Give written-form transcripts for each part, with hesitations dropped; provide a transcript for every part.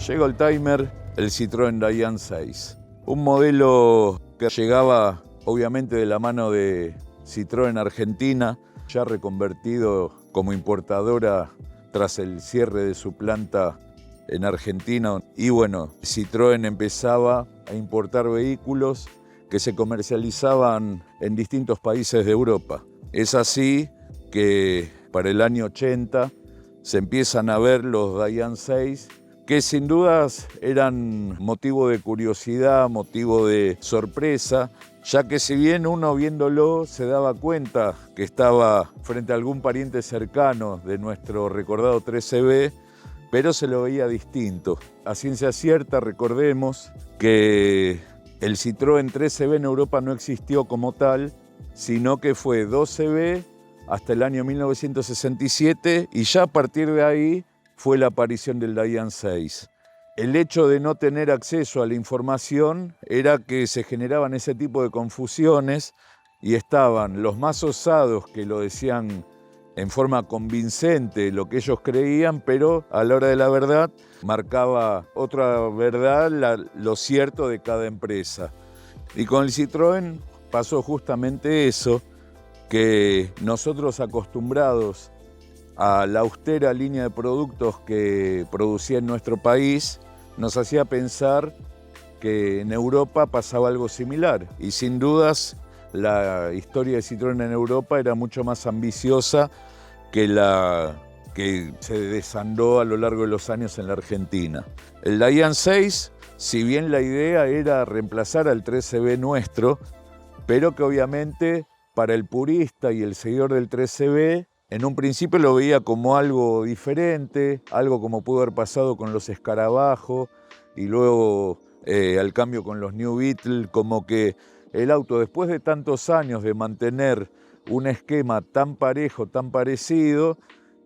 llega Oldtimer, el Citroën Dayane 6. Un modelo que llegaba obviamente de la mano de Citroën Argentina, ya reconvertido como importadora tras el cierre de su planta en Argentina. Y bueno, Citroën empezaba a importar vehículos que se comercializaban en distintos países de Europa. Es así que para el año 80 se empiezan a ver los Dayane 6, que sin dudas eran motivo de curiosidad, motivo de sorpresa, ya que si bien uno viéndolo se daba cuenta que estaba frente a algún pariente cercano de nuestro recordado 13B, pero se lo veía distinto. A ciencia cierta, recordemos que el Citroën 13B en Europa no existió como tal, sino que fue 12B hasta el año 1967 y ya a partir de ahí fue la aparición del Dayane 6. El hecho de no tener acceso a la información era que se generaban ese tipo de confusiones y estaban los más osados que lo decían en forma convincente lo que ellos creían, pero a la hora de la verdad marcaba otra verdad, lo cierto de cada empresa. Y con el Citroën pasó justamente eso, que nosotros acostumbrados a la austera línea de productos que producía en nuestro país, nos hacía pensar que en Europa pasaba algo similar. Y sin dudas, la historia de Citroën en Europa era mucho más ambiciosa que la que se desandó a lo largo de los años en la Argentina. El Dayane 6, si bien la idea era reemplazar al 13B nuestro, pero que obviamente para el purista y el seguidor del 13B, en un principio lo veía como algo diferente, algo como pudo haber pasado con los Escarabajo y luego al cambio con los New Beetle, como que el auto después de tantos años de mantener un esquema tan parejo, tan parecido,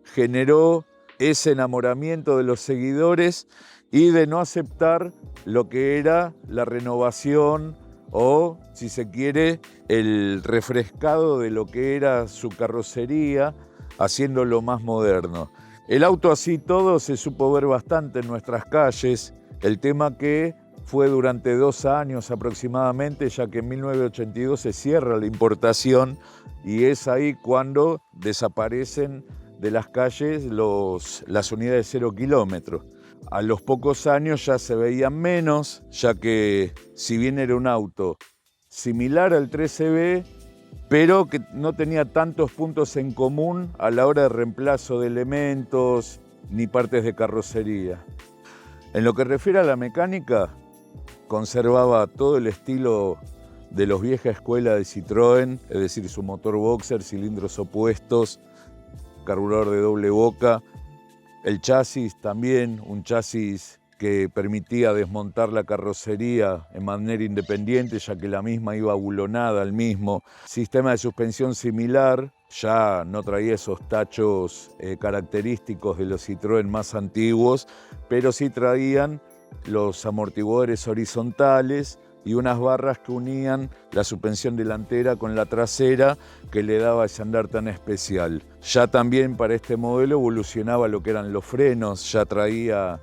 generó ese enamoramiento de los seguidores y de no aceptar lo que era la renovación o, si se quiere, el refrescado de lo que era su carrocería, haciéndolo más moderno. El auto así todo se supo ver bastante en nuestras calles, el tema que fue durante 2 años aproximadamente, ya que en 1982 se cierra la importación y es ahí cuando desaparecen de las calles las unidades 0 kilómetros. A los pocos años ya se veían menos, ya que si bien era un auto similar al 13B, pero que no tenía tantos puntos en común a la hora de reemplazo de elementos ni partes de carrocería. En lo que refiere a la mecánica, conservaba todo el estilo de los vieja escuela de Citroën, es decir, su motor boxer, cilindros opuestos, carburador de doble boca. El chasis también, un chasis que permitía desmontar la carrocería en manera independiente, ya que la misma iba abulonada al mismo. Sistema de suspensión similar, ya no traía esos tachos característicos de los Citroën más antiguos, pero sí traían los amortiguadores horizontales y unas barras que unían la suspensión delantera con la trasera, que le daba ese andar tan especial. Ya también para este modelo evolucionaba lo que eran los frenos, ya traía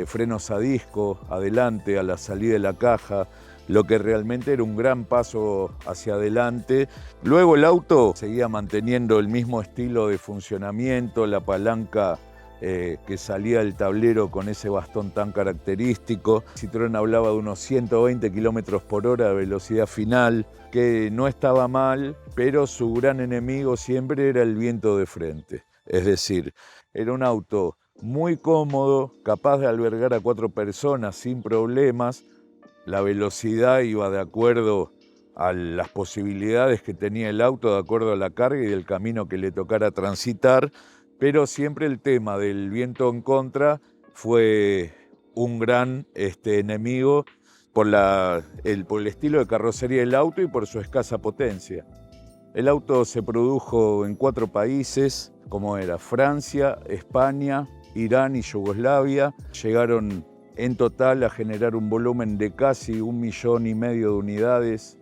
frenos a disco adelante a la salida de la caja, lo que realmente era un gran paso hacia adelante. Luego el auto seguía manteniendo el mismo estilo de funcionamiento, la palanca que salía del tablero con ese bastón tan característico. Citroën hablaba de unos 120 kilómetros por hora de velocidad final, que no estaba mal, pero su gran enemigo siempre era el viento de frente. Es decir, era un auto muy cómodo, capaz de albergar a 4 personas sin problemas. La velocidad iba de acuerdo a las posibilidades que tenía el auto, de acuerdo a la carga y del camino que le tocara transitar, pero siempre el tema del viento en contra fue un gran enemigo por el estilo de carrocería del auto y por su escasa potencia. El auto se produjo en 4 países, como era Francia, España, Irán y Yugoslavia. Llegaron en total a generar un volumen de casi 1,5 millones de unidades,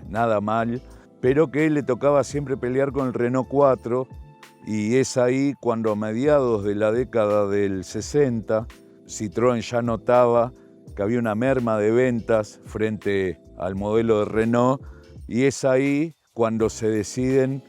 nada mal, pero que le tocaba siempre pelear con el Renault 4, y es ahí cuando a mediados de la década del 60 Citroën ya notaba que había una merma de ventas frente al modelo de Renault, y es ahí cuando se deciden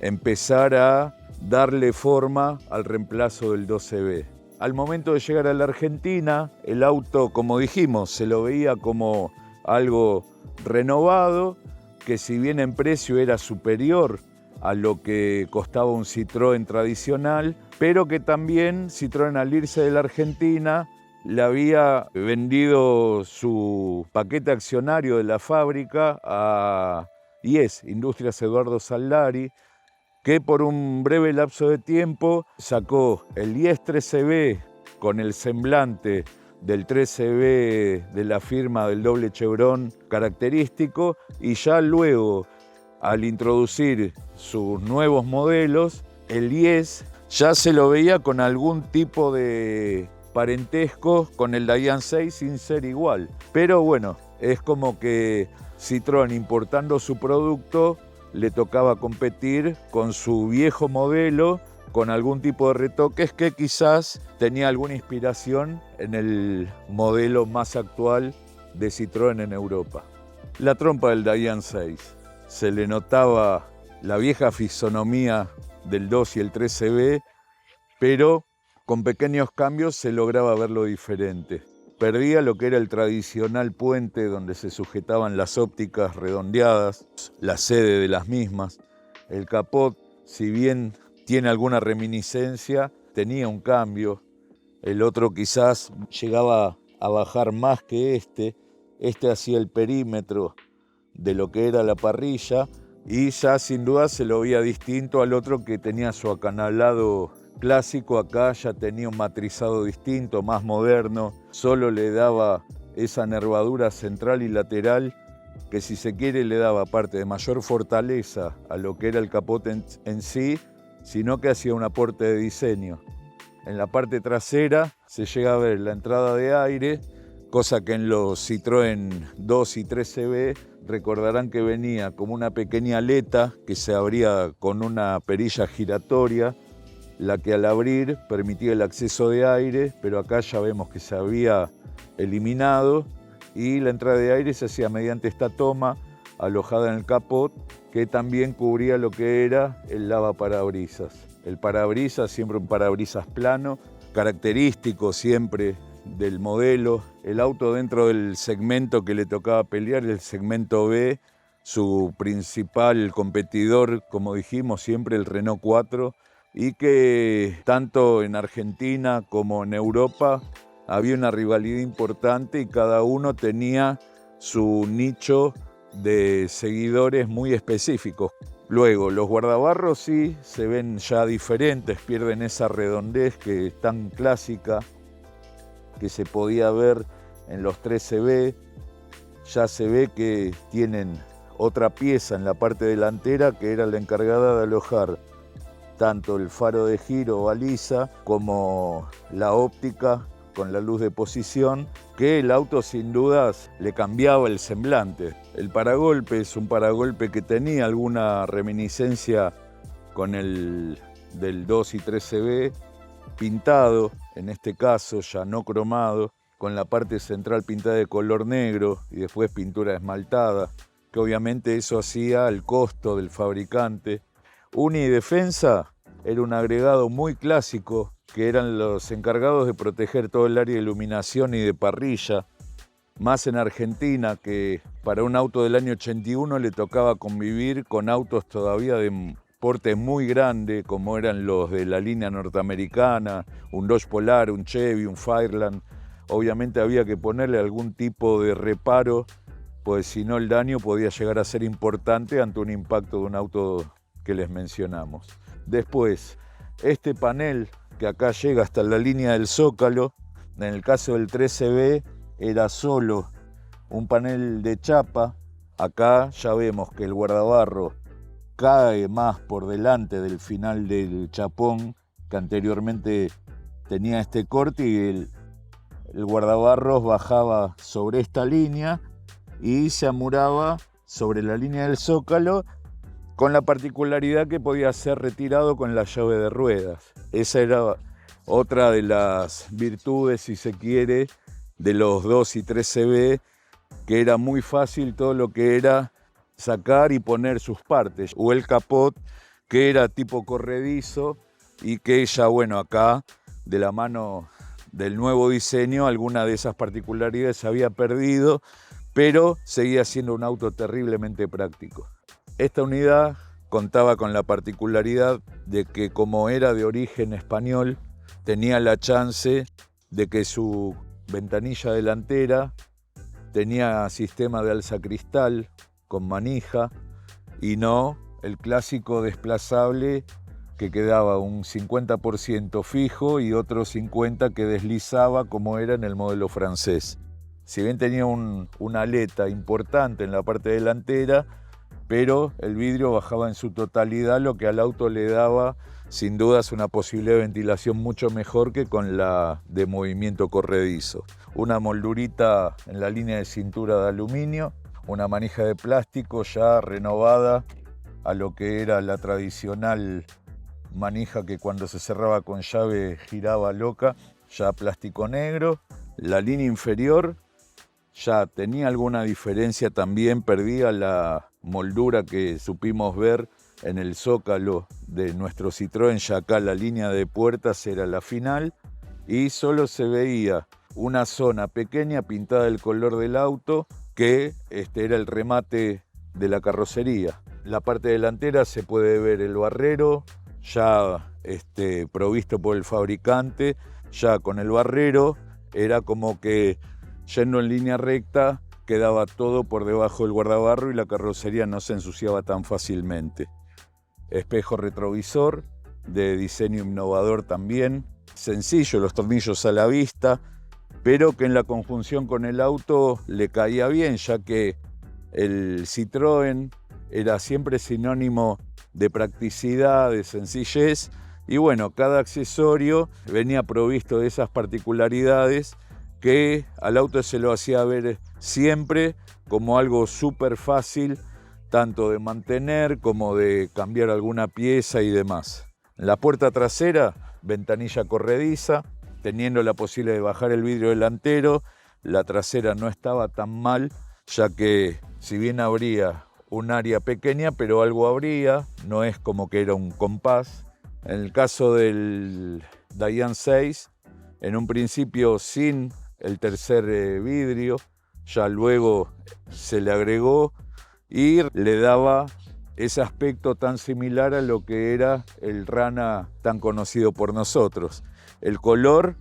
empezar a darle forma al reemplazo del 12B. Al momento de llegar a la Argentina, el auto, como dijimos, se lo veía como algo renovado, que si bien en precio era superior a lo que costaba un Citroën tradicional, pero que también Citroën, al irse de la Argentina, le había vendido su paquete accionario de la fábrica a IES, Industrias Eduardo Saldari, que por un breve lapso de tiempo sacó el IES 13B con el semblante del 13B de la firma del doble chevron característico, y ya luego, al introducir sus nuevos modelos, el IES ya se lo veía con algún tipo de parentesco con el Dayan 6 sin ser igual. Pero bueno, es como que Citroën, importando su producto, le tocaba competir con su viejo modelo, con algún tipo de retoques que quizás tenía alguna inspiración en el modelo más actual de Citroën en Europa. La trompa del Dayan 6. Se le notaba la vieja fisonomía del 2 y el 13B, pero con pequeños cambios se lograba verlo diferente. Perdía lo que era el tradicional puente donde se sujetaban las ópticas redondeadas, la sede de las mismas. El capot, si bien tiene alguna reminiscencia, tenía un cambio. El otro quizás llegaba a bajar más que este. Este hacía el perímetro de lo que era la parrilla, y ya sin duda se lo veía distinto al otro, que tenía su acanalado clásico. Acá ya tenía un matrizado distinto, más moderno, solo le daba esa nervadura central y lateral que, si se quiere, le daba parte de mayor fortaleza a lo que era el capote en sí, sino que hacía un aporte de diseño. En la parte trasera se llega a ver la entrada de aire, cosa que en los Citroën 2 y 13B recordarán que venía como una pequeña aleta que se abría con una perilla giratoria, la que al abrir permitía el acceso de aire, pero acá ya vemos que se había eliminado, y la entrada de aire se hacía mediante esta toma alojada en el capot, que también cubría lo que era el lavaparabrisas. El parabrisas, siempre un parabrisas plano, característico siempre del modelo. El auto, dentro del segmento que le tocaba pelear, el segmento B, su principal competidor, como dijimos siempre, el Renault 4, y que tanto en Argentina como en Europa había una rivalidad importante y cada uno tenía su nicho de seguidores muy específicos. Luego, los guardabarros sí se ven ya diferentes, pierden esa redondez que es tan clásica que se podía ver en los 13B. Ya se ve que tienen otra pieza en la parte delantera que era la encargada de alojar tanto el faro de giro o baliza como la óptica con la luz de posición, que el auto sin dudas le cambiaba el semblante. El paragolpe es un paragolpe que tenía alguna reminiscencia con el del 2 y 13B, pintado, en este caso ya no cromado, con la parte central pintada de color negro y después pintura esmaltada, que obviamente eso hacía el costo del fabricante. Unidefensa era un agregado muy clásico, que eran los encargados de proteger todo el área de iluminación y de parrilla, más en Argentina, que para un auto del año 81 le tocaba convivir con autos todavía de porte muy grande, como eran los de la línea norteamericana, un Dodge Polar, un Chevy, un Fireland. Obviamente había que ponerle algún tipo de reparo, pues si no el daño podía llegar a ser importante ante un impacto de un auto que les mencionamos. Después, este panel que acá llega hasta la línea del zócalo, en el caso del 13B era solo un panel de chapa. Acá ya vemos que el guardabarro cae más por delante del final del chapón, que anteriormente tenía este corte, y el guardabarros bajaba sobre esta línea y se amuraba sobre la línea del zócalo, con la particularidad que podía ser retirado con la llave de ruedas. Esa era otra de las virtudes, si se quiere, de los 2 y 3CB, que era muy fácil todo lo que era sacar y poner sus partes, o el capot, que era tipo corredizo y que ya, bueno, acá, de la mano del nuevo diseño, alguna de esas particularidades se había perdido, pero seguía siendo un auto terriblemente práctico. Esta unidad contaba con la particularidad de que, como era de origen español, tenía la chance de que su ventanilla delantera tenía sistema de alzacristal con manija y no el clásico desplazable que quedaba un 50% fijo y otro 50% que deslizaba, como era en el modelo francés. Si bien tenía una aleta importante en la parte delantera, pero el vidrio bajaba en su totalidad, lo que al auto le daba sin dudas una posibilidad de ventilación mucho mejor que con la de movimiento corredizo. Una moldurita en la línea de cintura de aluminio, una manija de plástico ya renovada a lo que era la tradicional manija que cuando se cerraba con llave giraba loca, ya plástico negro. La línea inferior ya tenía alguna diferencia también, perdía la moldura que supimos ver en el zócalo de nuestro Citroën, ya acá la línea de puertas era la final y solo se veía una zona pequeña pintada del color del auto que era el remate de la carrocería. La parte delantera se puede ver el barrero ya provisto por el fabricante, ya con el barrero era como que yendo en línea recta quedaba todo por debajo del guardabarro y la carrocería no se ensuciaba tan fácilmente. Espejo retrovisor de diseño innovador también, sencillo, los tornillos a la vista, pero que en la conjunción con el auto le caía bien, ya que el Citroën era siempre sinónimo de practicidad, de sencillez, y bueno, cada accesorio venía provisto de esas particularidades que al auto se lo hacía ver siempre como algo súper fácil, tanto de mantener como de cambiar alguna pieza y demás. En la puerta trasera, ventanilla corrediza, teniendo la posibilidad de bajar el vidrio delantero. La trasera no estaba tan mal, ya que si bien abría un área pequeña, pero algo abría, no es como que era un compás. En el caso del Dayan 6, en un principio sin el tercer vidrio, ya luego se le agregó y le daba ese aspecto tan similar a lo que era el Rana tan conocido por nosotros. El color,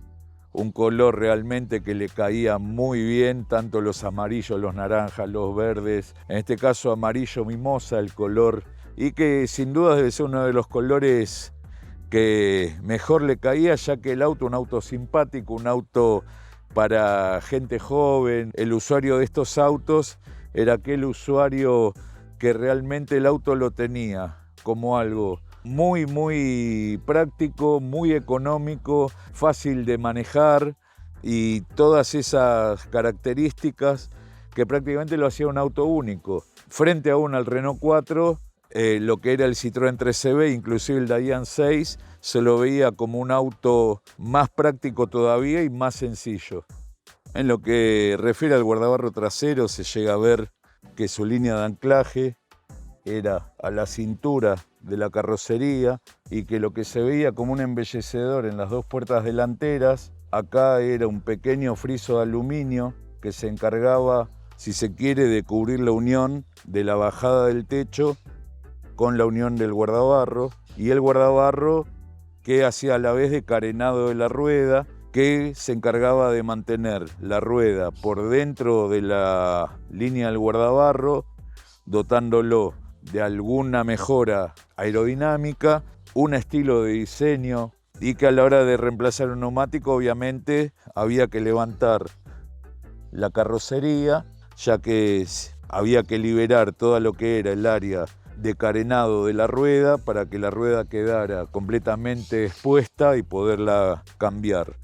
un color realmente que le caía muy bien, tanto los amarillos, los naranjas, los verdes, en este caso amarillo mimosa el color, y que sin duda debe ser uno de los colores que mejor le caía, ya que el auto, un auto simpático, un auto para gente joven. El usuario de estos autos era aquel usuario que realmente el auto lo tenía como algo muy práctico, muy económico, fácil de manejar y todas esas características que prácticamente lo hacía un auto único. Frente aún al Renault 4, lo que era el Citroën 3CB, inclusive el Dayan 6, se lo veía como un auto más práctico todavía y más sencillo. En lo que refiere al guardabarro trasero, se llega a ver que su línea de anclaje era a la cintura de la carrocería y que lo que se veía como un embellecedor en las dos puertas delanteras, acá era un pequeño friso de aluminio que se encargaba, si se quiere, de cubrir la unión de la bajada del techo con la unión del guardabarro, y el guardabarro que hacía a la vez de carenado de la rueda, que se encargaba de mantener la rueda por dentro de la línea del guardabarro, dotándolo de alguna mejora aerodinámica, un estilo de diseño, y que a la hora de reemplazar un neumático obviamente había que levantar la carrocería, ya que había que liberar todo lo que era el área de carenado de la rueda para que la rueda quedara completamente expuesta y poderla cambiar.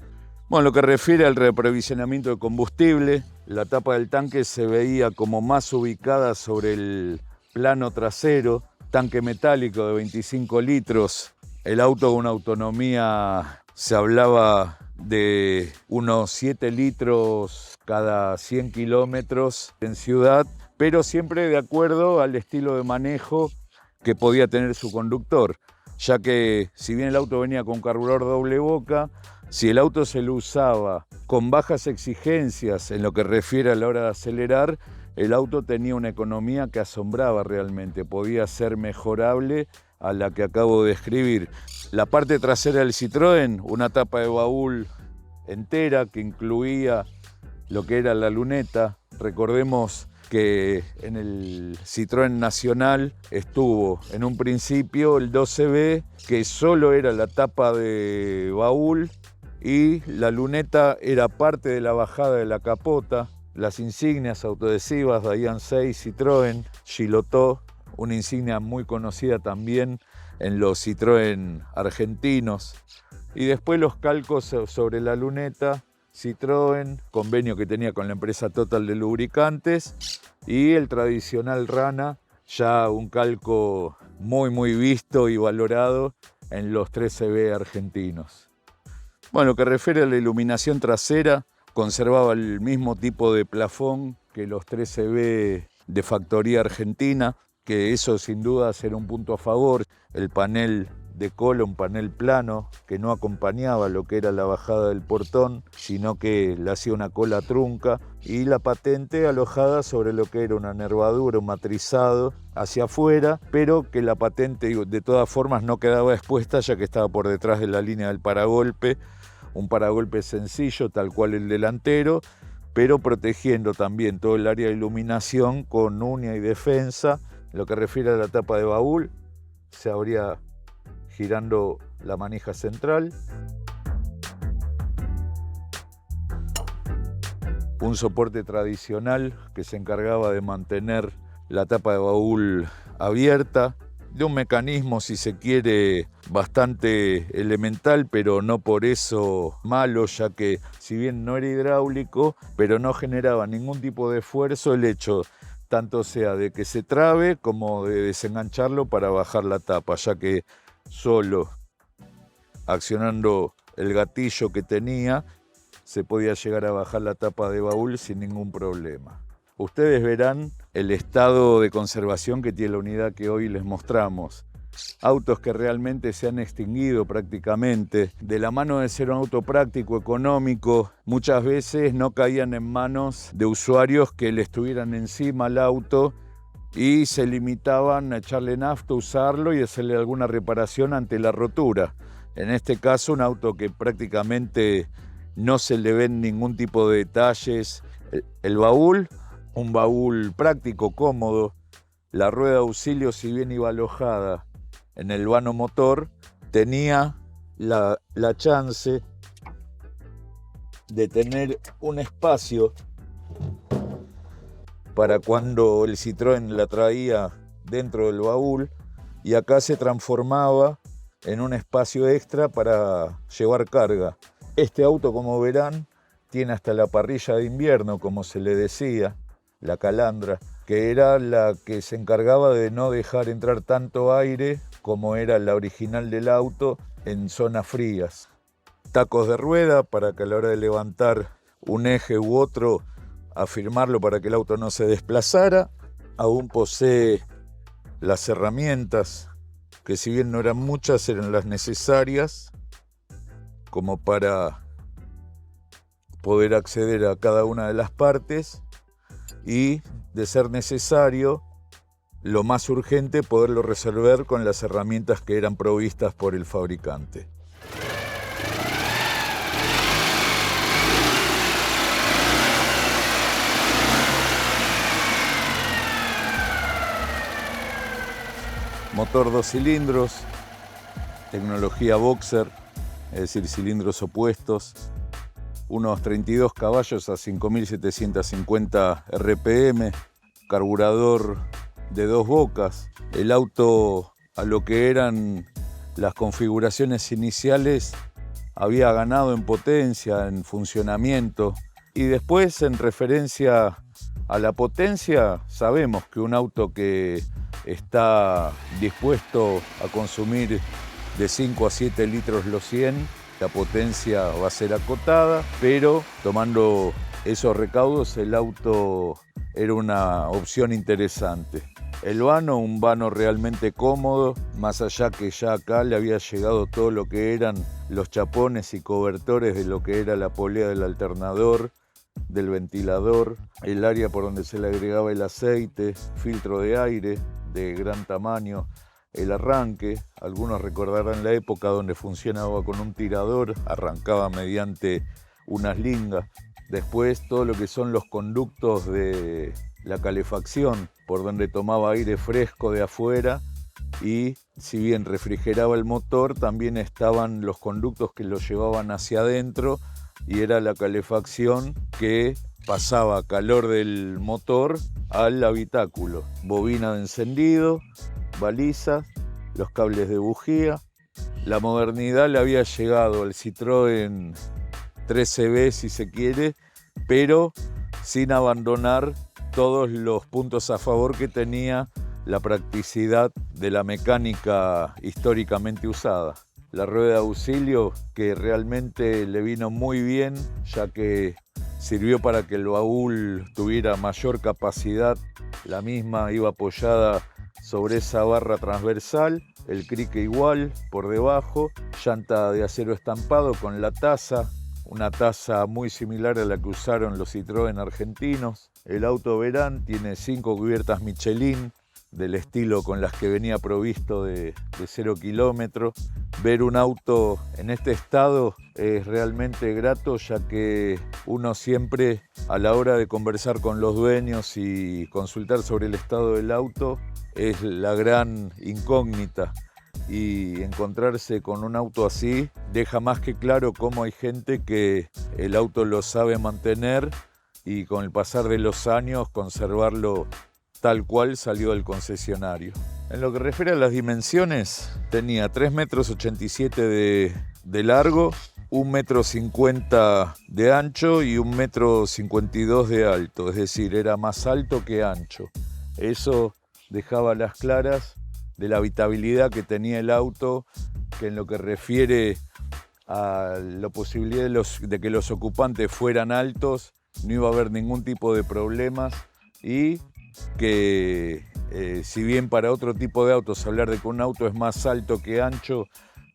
Bueno, lo que refiere al reaprovisionamiento de combustible, la tapa del tanque se veía como más ubicada sobre el plano trasero, tanque metálico de 25 litros, el auto con una autonomía se hablaba de unos 7 litros cada 100 kilómetros en ciudad, pero siempre de acuerdo al estilo de manejo que podía tener su conductor, ya que si bien el auto venía con carburador doble boca, si el auto se lo usaba con bajas exigencias en lo que refiere a la hora de acelerar, el auto tenía una economía que asombraba realmente, podía ser mejorable a la que acabo de describir. La parte trasera del Citroën, una tapa de baúl entera que incluía lo que era la luneta. Recordemos que en el Citroën Nacional estuvo en un principio el 12B, que solo era la tapa de baúl y la luneta era parte de la bajada de la capota. Las insignias autoadhesivas Dayan 6, Citroën, Gilotto, una insignia muy conocida también en los Citroën argentinos. Y después los calcos sobre la luneta, Citroën, convenio que tenía con la empresa Total de lubricantes, y el tradicional Rana, ya un calco muy visto y valorado en los 13B argentinos. Bueno, lo que refiere a la iluminación trasera, conservaba el mismo tipo de plafón que los 13B de factoría argentina, que eso sin duda era un punto a favor. El panel de cola, un panel plano que no acompañaba lo que era la bajada del portón, sino que le hacía una cola trunca, y la patente alojada sobre lo que era una nervadura, un matrizado hacia afuera, pero que la patente de todas formas no quedaba expuesta, ya que estaba por detrás de la línea del paragolpe, un paragolpe sencillo tal cual el delantero, pero protegiendo también todo el área de iluminación con uña y defensa. En lo que refiere a la tapa de baúl, se abría girando la manija central. Un soporte tradicional que se encargaba de mantener la tapa de baúl abierta, de un mecanismo, si se quiere, bastante elemental, pero no por eso malo, ya que si bien no era hidráulico, pero no generaba ningún tipo de esfuerzo el hecho tanto sea de que se trabe como de desengancharlo para bajar la tapa, ya que solo accionando el gatillo que tenía se podía llegar a bajar la tapa de baúl sin ningún problema. Ustedes verán el estado de conservación que tiene la unidad que hoy les mostramos. Autos que realmente se han extinguido prácticamente. De la mano de ser un auto práctico, económico, muchas veces no caían en manos de usuarios que le estuvieran encima al auto y se limitaban a echarle nafta, usarlo y hacerle alguna reparación ante la rotura. En este caso, un auto que prácticamente no se le ven ningún tipo de detalles. El baúl, un baúl práctico, cómodo. La rueda de auxilio, si bien iba alojada en el vano motor, tenía la chance de tener un espacio para cuando el Citroën la traía dentro del baúl, y acá se transformaba en un espacio extra para llevar carga. Este auto, como verán, tiene hasta la parrilla de invierno, como se le decía, la calandra, que era la que se encargaba de no dejar entrar tanto aire como era la original del auto en zonas frías. Tacos de rueda para que a la hora de levantar un eje u otro, afirmarlo para que el auto no se desplazara. Aún posee las herramientas, que si bien no eran muchas, eran las necesarias como para poder acceder a cada una de las partes y, de ser necesario, lo más urgente, poderlo resolver con las herramientas que eran provistas por el fabricante. Motor 2 cilindros, tecnología Boxer, es decir, cilindros opuestos, unos 32 caballos a 5.750 RPM, carburador de 2 bocas. El auto, a lo que eran las configuraciones iniciales, había ganado en potencia, en funcionamiento, y después, en referencia a la potencia, sabemos que un auto que está dispuesto a consumir de 5 a 7 litros los 100 la potencia va a ser acotada, pero tomando esos recaudos el auto era una opción interesante. El vano, un vano realmente cómodo, más allá que ya acá le había llegado todo lo que eran los chapones y cobertores de lo que era la polea del alternador, del ventilador, el área por donde se le agregaba el aceite, filtro de aire de gran tamaño, el arranque. Algunos recordarán la época donde funcionaba con un tirador, arrancaba mediante unas lingas. Después todo lo que son los conductos de la calefacción, por donde tomaba aire fresco de afuera, y si bien refrigeraba el motor, también estaban los conductos que lo llevaban hacia adentro, y era la calefacción que pasaba calor del motor al habitáculo. Bobina de encendido, balizas, los cables de bujía. La modernidad le había llegado al Citroën 13B, si se quiere, pero sin abandonar todos los puntos a favor que tenía la practicidad de la mecánica históricamente usada. La rueda de auxilio, que realmente le vino muy bien, ya que sirvió para que el baúl tuviera mayor capacidad. La misma iba apoyada sobre esa barra transversal, el crique igual por debajo, llanta de acero estampado con la taza, una taza muy similar a la que usaron los Citroën argentinos. El auto Verán tiene 5 cubiertas Michelin, del estilo con las que venía provisto de 0 kilómetros. Ver un auto en este estado es realmente grato, ya que uno siempre, a la hora de conversar con los dueños y consultar sobre el estado del auto, es la gran incógnita. Y encontrarse con un auto así deja más que claro cómo hay gente que el auto lo sabe mantener y con el pasar de los años conservarlo tal cual salió del concesionario. En lo que refiere a las dimensiones, tenía 3,87 m de largo, 1,50 m de ancho y 1,52 m de alto, es decir, era más alto que ancho. Eso dejaba a las claras de la habitabilidad que tenía el auto, que en lo que refiere a la posibilidad de que los ocupantes fueran altos, no iba a haber ningún tipo de problemas, y que si bien para otro tipo de autos hablar de que un auto es más alto que ancho,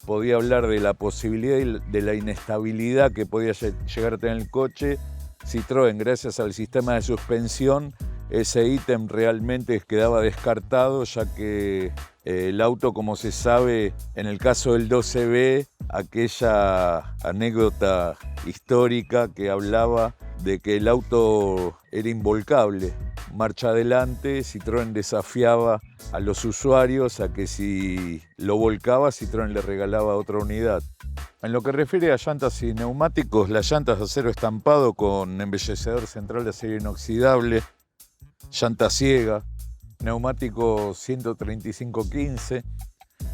podía hablar de la posibilidad de la inestabilidad que podía llegar a tener el coche, Citroën, gracias al sistema de suspensión, ese ítem realmente quedaba descartado, ya que el auto, como se sabe, en el caso del 12B, aquella anécdota histórica que hablaba de que el auto era involcable. Marcha adelante, Citroën desafiaba a los usuarios a que si lo volcaba, Citroën le regalaba otra unidad. En lo que refiere a llantas y neumáticos, las llantas de acero estampado con embellecedor central de acero inoxidable, llanta ciega, neumático 135-15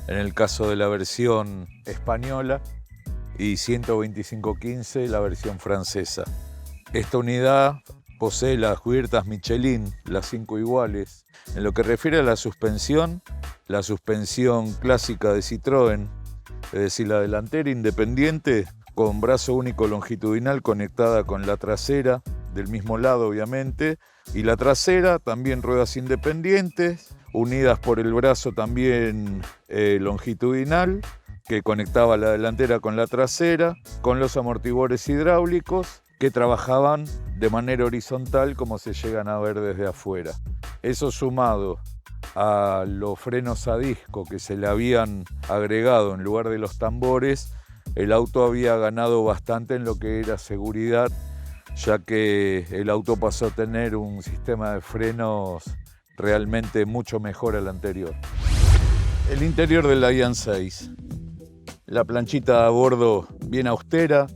en el caso de la versión española y 125-15 la versión francesa. Esta unidad posee las cubiertas Michelin, las 5 iguales. En lo que refiere a la suspensión clásica de Citroën, es decir, la delantera independiente con brazo único longitudinal conectada con la trasera, del mismo lado obviamente, y la trasera también ruedas independientes, unidas por el brazo también longitudinal, que conectaba la delantera con la trasera, con los amortiguadores hidráulicos que trabajaban de manera horizontal como se llegan a ver desde afuera. Eso sumado a los frenos a disco que se le habían agregado en lugar de los tambores, el auto había ganado bastante en lo que era seguridad, ya que el auto pasó a tener un sistema de frenos realmente mucho mejor al anterior. El interior del Diane 6. La planchita a bordo bien austera,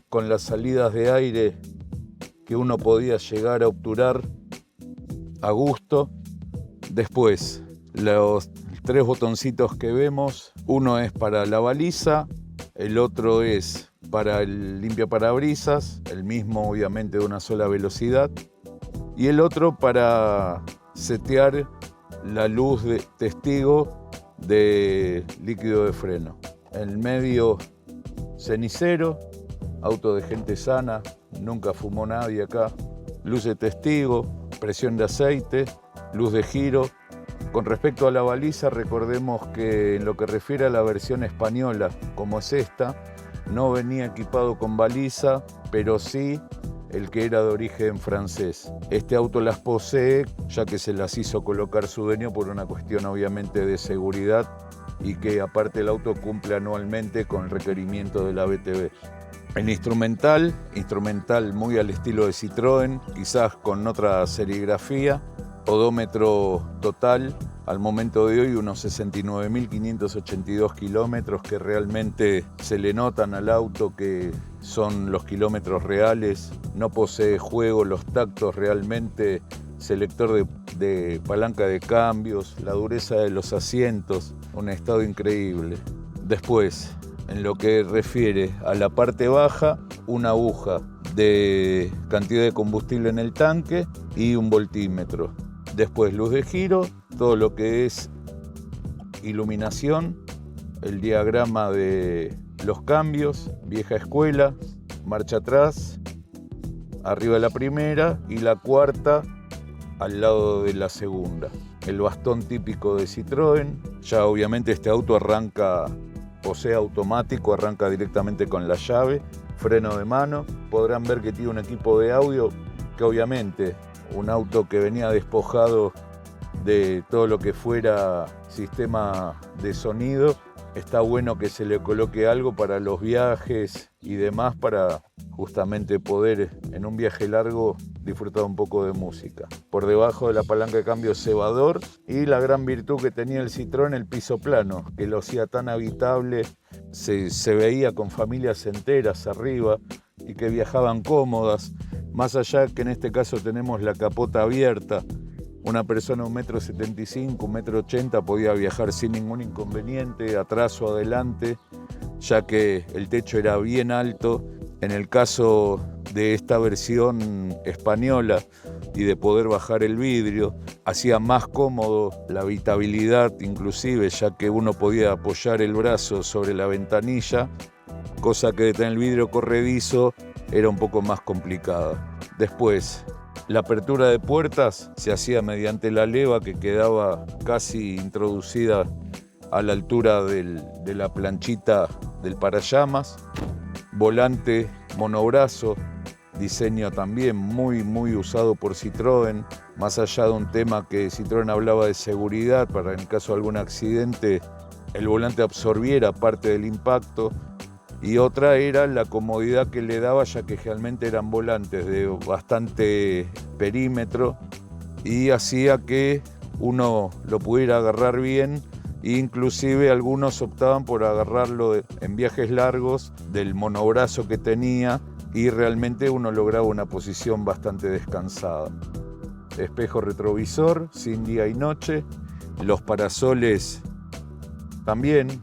con las salidas de aire que uno podía llegar a obturar a gusto. Después, los 3 botoncitos que vemos, uno es para la baliza, el otro es para el limpiaparabrisas, el mismo obviamente de una sola velocidad, y el otro para setear la luz de testigo de líquido de freno. En el medio cenicero, auto de gente sana, nunca fumó nadie acá, luz de testigo, presión de aceite, luz de giro. Con respecto a la baliza, recordemos que en lo que refiere a la versión española, como es esta, no venía equipado con baliza, pero sí el que era de origen francés. Este auto las posee, ya que se las hizo colocar su dueño por una cuestión obviamente de seguridad y que aparte el auto cumple anualmente con el requerimiento de la BTV. El instrumental muy al estilo de Citroën, quizás con otra serigrafía, odómetro total, al momento de hoy unos 69.582 kilómetros que realmente se le notan al auto que son los kilómetros reales, no posee juego, los tactos realmente, selector de palanca de cambios, la dureza de los asientos, un estado increíble. Después, en lo que refiere a la parte baja, una aguja de cantidad de combustible en el tanque y un voltímetro. Después luz de giro, todo lo que es iluminación, el diagrama de los cambios, vieja escuela, marcha atrás, arriba la primera y la cuarta al lado de la segunda. El bastón típico de Citroën, ya obviamente este auto posee automático, arranca directamente con la llave, freno de mano. Podrán ver que tiene un equipo de audio que obviamente un auto que venía despojado de todo lo que fuera sistema de sonido, está bueno que se le coloque algo para los viajes y demás para justamente poder en un viaje largo disfrutar un poco de música. Por debajo de la palanca de cambio cebador y la gran virtud que tenía el Citroën, el piso plano, que lo hacía tan habitable, se veía con familias enteras arriba y que viajaban cómodas, más allá que en este caso tenemos la capota abierta. Una persona de 1,75 m, 1,80 m podía viajar sin ningún inconveniente, atrás o adelante, ya que el techo era bien alto. En el caso de esta versión española y de poder bajar el vidrio, hacía más cómodo la habitabilidad inclusive, ya que uno podía apoyar el brazo sobre la ventanilla, cosa que de tener el vidrio corredizo era un poco más complicada. Después, la apertura de puertas se hacía mediante la leva que quedaba casi introducida a la altura de la planchita del parallamas. Volante monobrazo, diseño también muy usado por Citroën, más allá de un tema que Citroën hablaba de seguridad para en caso de algún accidente el volante absorbiera parte del impacto, y otra era la comodidad que le daba, ya que generalmente eran volantes de bastante perímetro y hacía que uno lo pudiera agarrar bien. Inclusive algunos optaban por agarrarlo en viajes largos del monobrazo que tenía y realmente uno lograba una posición bastante descansada. Espejo retrovisor, sin día y noche. Los parasoles también,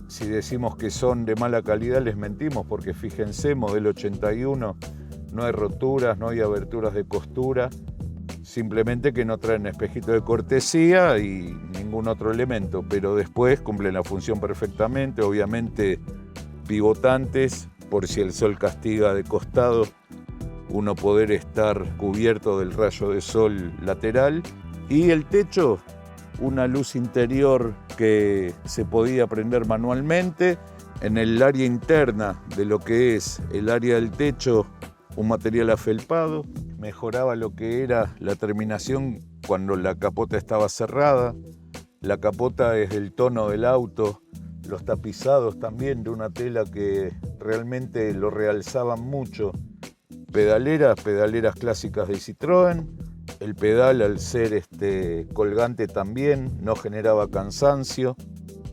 si decimos que son de mala calidad les mentimos, porque fíjense, modelo 81, no hay roturas, no hay aberturas de costura, simplemente que no traen espejito de cortesía y ningún otro elemento, pero después cumplen la función perfectamente, obviamente pivotantes, por si el sol castiga de costado, uno poder estar cubierto del rayo de sol lateral, y el techo, una luz interior que se podía prender manualmente. En el área interna de lo que es el área del techo, un material afelpado, mejoraba lo que era la terminación cuando la capota estaba cerrada. La capota es del tono del auto, los tapizados también de una tela que realmente lo realzaban mucho. Pedaleras clásicas de Citroën. El pedal, al ser colgante también, no generaba cansancio.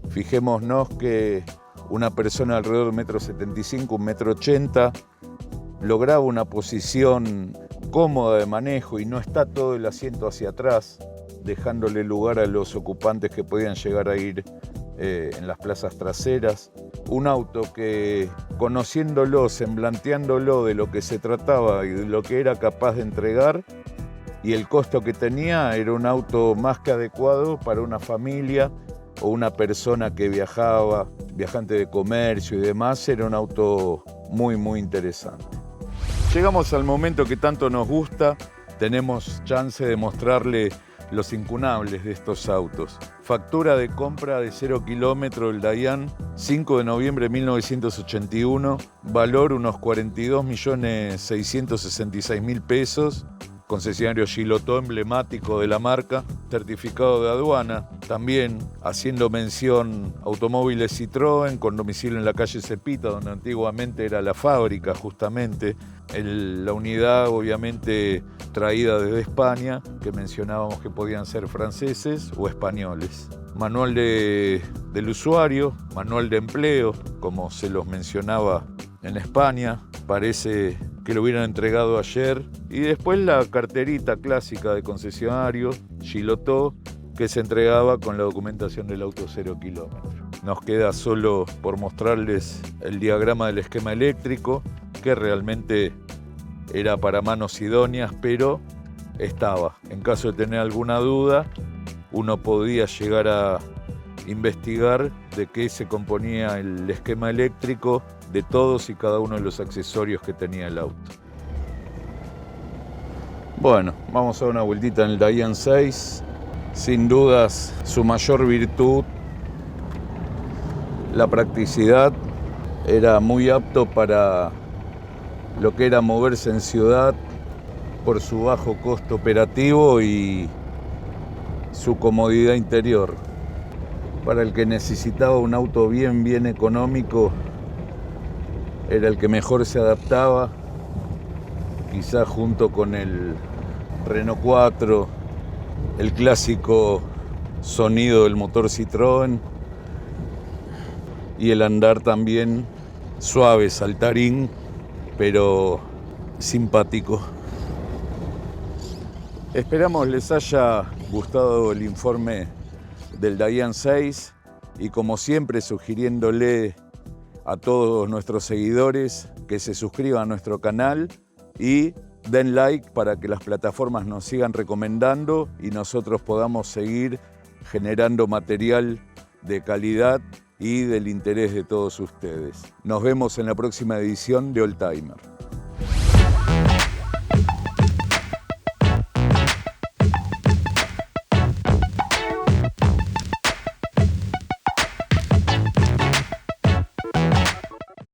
Fijémonos que una persona alrededor de 1,75 m, 1,80 m, lograba una posición cómoda de manejo y no está todo el asiento hacia atrás, dejándole lugar a los ocupantes que podían llegar a ir en las plazas traseras. Un auto que, conociéndolo, semblanteándolo de lo que se trataba y de lo que era capaz de entregar, y el costo que tenía, era un auto más que adecuado para una familia o una persona que viajaba viajante de comercio y demás, era un auto muy interesante. Llegamos al momento que tanto nos gusta, tenemos chance de mostrarle los incunables de estos autos. Factura de compra de 0 kilómetro el Dayan, 5 de noviembre de 1981, valor unos 42.666.000 pesos, concesionario Gilotó emblemático de la marca, certificado de aduana, también haciendo mención automóviles Citroën con domicilio en la calle Cepita, donde antiguamente era la fábrica justamente, la unidad obviamente traída desde España, que mencionábamos que podían ser franceses o españoles. Manual del usuario, manual de empleo, como se los mencionaba en España, parece que lo hubieran entregado ayer. Y después la carterita clásica de concesionario, Gilotó, que se entregaba con la documentación del auto 0 kilómetro. Nos queda solo por mostrarles el diagrama del esquema eléctrico, que realmente era para manos idóneas, pero estaba. En caso de tener alguna duda, uno podía llegar a investigar de qué se componía el esquema eléctrico de todos y cada uno de los accesorios que tenía el auto. Bueno, vamos a dar una vueltita en el Dayan 6. Sin dudas, su mayor virtud, la practicidad, era muy apto para lo que era moverse en ciudad por su bajo costo operativo y su comodidad interior. Para el que necesitaba un auto bien económico, era el que mejor se adaptaba, quizás junto con el Renault 4, el clásico sonido del motor Citroën y el andar también suave, saltarín, pero simpático. Esperamos les haya gustado el informe del Dayan 6 y, como siempre, sugiriéndole a todos nuestros seguidores que se suscriban a nuestro canal y den like para que las plataformas nos sigan recomendando y nosotros podamos seguir generando material de calidad y del interés de todos ustedes. Nos vemos en la próxima edición de Oldtimer.